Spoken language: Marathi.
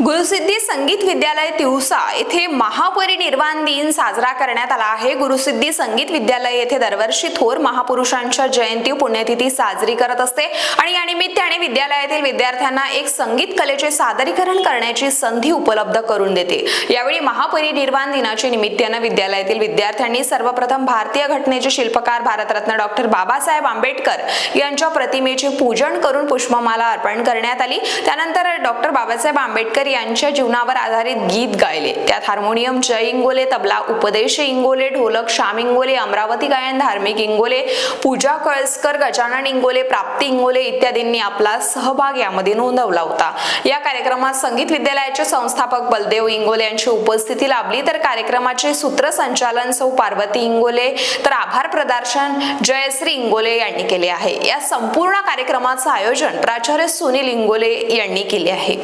गुरुसिद्धी संगीत विद्यालय तिवसा येथे महापरिनिर्वाण दिन साजरा करण्यात आला आहे। गुरुसिद्धी संगीत विद्यालय येथे दरवर्षी थोर महापुरुषांच्या जयंती पुण्यतिथी साजरी करत असते आणि या निमित्ताने विद्यालयातील विद्यार्थ्यांना एक संगीत कलेचे सादरीकरण करण्याची संधी उपलब्ध करून देते। यावेळी महापरिनिर्वाण दिनाच्या निमित्ताने विद्यालयातील विद्यार्थ्यांनी सर्वप्रथम भारतीय घटनेचे शिल्पकार भारतरत्न डॉक्टर बाबासाहेब आंबेडकर यांच्या प्रतिमेचे पूजन करून पुष्पमाला अर्पण करण्यात आली। त्यानंतर डॉक्टर बाबासाहेब आंबेडकर यांच्या जीवनावर आधारित गीत गायले। त्यात हार्मोनियम जय इंगोले, तबला उपदेश इंगोले, ढोलक श्याम इंगोले, अमरावती गायन धार्मिक इंगोले, पूजा कळसकर, गजानन इंगोले, प्राप्ती इंगोले इत्यादींनी आपला सहभाग यामध्ये नोंदवला होता। या कार्यक्रमात संगीत विद्यालयाचे संस्थापक बलदेव इंगोले यांची उपस्थिती लाभली। तर कार्यक्रमाचे सूत्रसंचालन सौ पार्वती इंगोले तर आभार प्रदर्शन जयश्री इंगोले यांनी केले आहे। या संपूर्ण कार्यक्रमाचे आयोजन प्राचार्य सुनील इंगोले यांनी केले आहे।